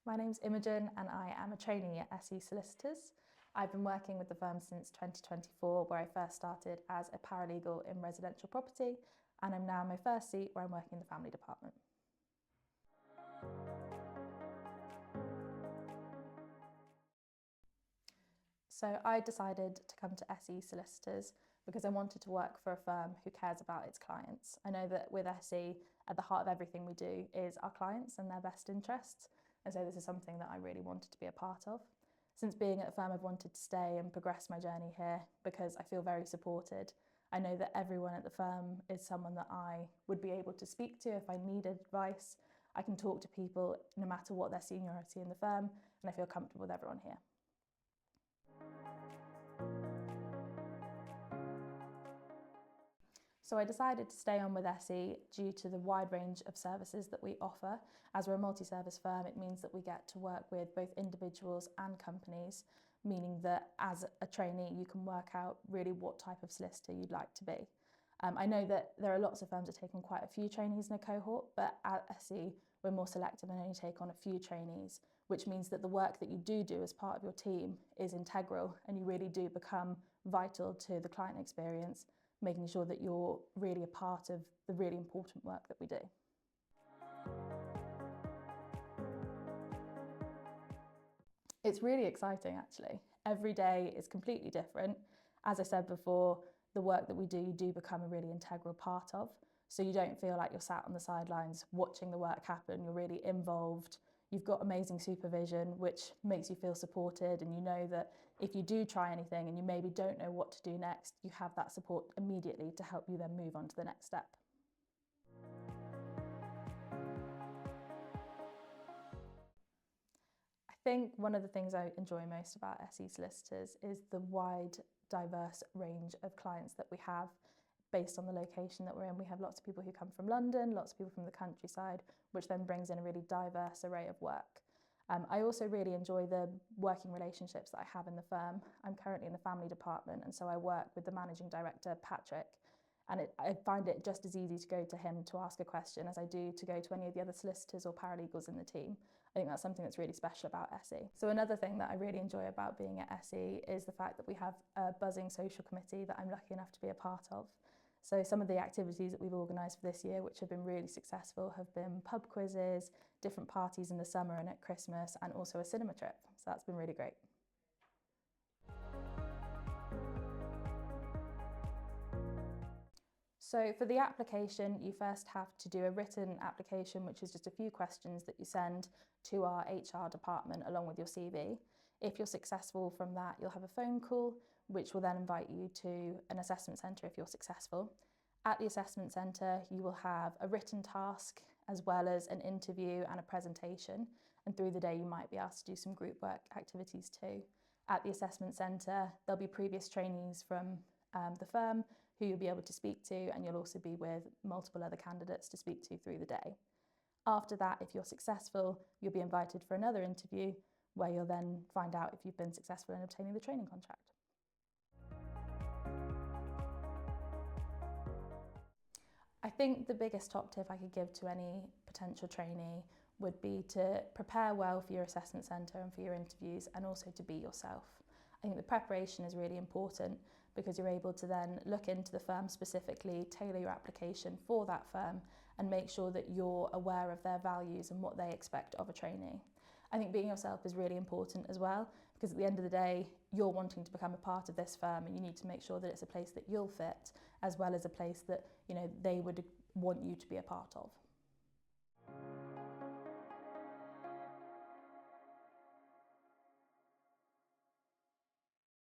My name's Imogen and I am a trainee at SE-Solicitors. I've been working with the firm since 2024, where I first started as a paralegal in residential property, and I'm now in my first seat where I'm working in the family department. So I decided to come to SE-Solicitors because I wanted to work for a firm who cares about its clients. I know that with SE, at the heart of everything we do is our clients and their best interests. And so this is something that I really wanted to be a part of. Since being at the firm, I've wanted to stay and progress my journey here because I feel very supported. I know that everyone at the firm is someone that I would be able to speak to if I needed advice. I can talk to people no matter what their seniority in the firm, and I feel comfortable with everyone here. So I decided to stay on with SE due to the wide range of services that we offer. As we're a multi-service firm, it means that we get to work with both individuals and companies, meaning that as a trainee, you can work out really what type of solicitor you'd like to be. I know that there are lots of firms that take on quite a few trainees in a cohort, but at SE, we're more selective and only take on a few trainees, which means that the work that you do as part of your team is integral and you really do become vital to the client experience, making sure that you're really a part of the really important work that we do. It's really exciting, actually. Every day is completely different. As I said before, the work that we do, you do become a really integral part of. So you don't feel like you're sat on the sidelines watching the work happen. You're really involved. You've got amazing supervision, which makes you feel supported, and you know that if you do try anything and you maybe don't know what to do next, you have that support immediately to help you then move on to the next step. I think one of the things I enjoy most about SE-Solicitors is the wide, diverse range of clients that we have based on the location that we're in. We have lots of people who come from London, lots of people from the countryside, which then brings in a really diverse array of work. I also really enjoy the working relationships that I have in the firm. I'm currently in the family department, and so I work with the managing director, Patrick, and I find it just as easy to go to him to ask a question as I do to go to any of the other solicitors or paralegals in the team. I think that's something that's really special about SE. So another thing that I really enjoy about being at SE is the fact that we have a buzzing social committee that I'm lucky enough to be a part of. So some of the activities that we've organised for this year, which have been really successful, have been pub quizzes, different parties in the summer and at Christmas, and also a cinema trip. So that's been really great. So for the application, you first have to do a written application, which is just a few questions that you send to our HR department along with your CV. If you're successful from that, you'll have a phone call, which will then invite you to an assessment centre if you're successful. At the assessment centre, you will have a written task as well as an interview and a presentation. And through the day, you might be asked to do some group work activities too. At the assessment centre, there'll be previous trainees from the firm who you'll be able to speak to, and you'll also be with multiple other candidates to speak to through the day. After that, if you're successful, you'll be invited for another interview where you'll then find out if you've been successful in obtaining the training contract. I think the biggest top tip I could give to any potential trainee would be to prepare well for your assessment centre and for your interviews, and also to be yourself. I think the preparation is really important because you're able to then look into the firm specifically, tailor your application for that firm, and make sure that you're aware of their values and what they expect of a trainee. I think being yourself is really important as well, because at the end of the day, you're wanting to become a part of this firm, and you need to make sure that it's a place that you'll fit, as well as a place that, you know, they would want you to be a part of.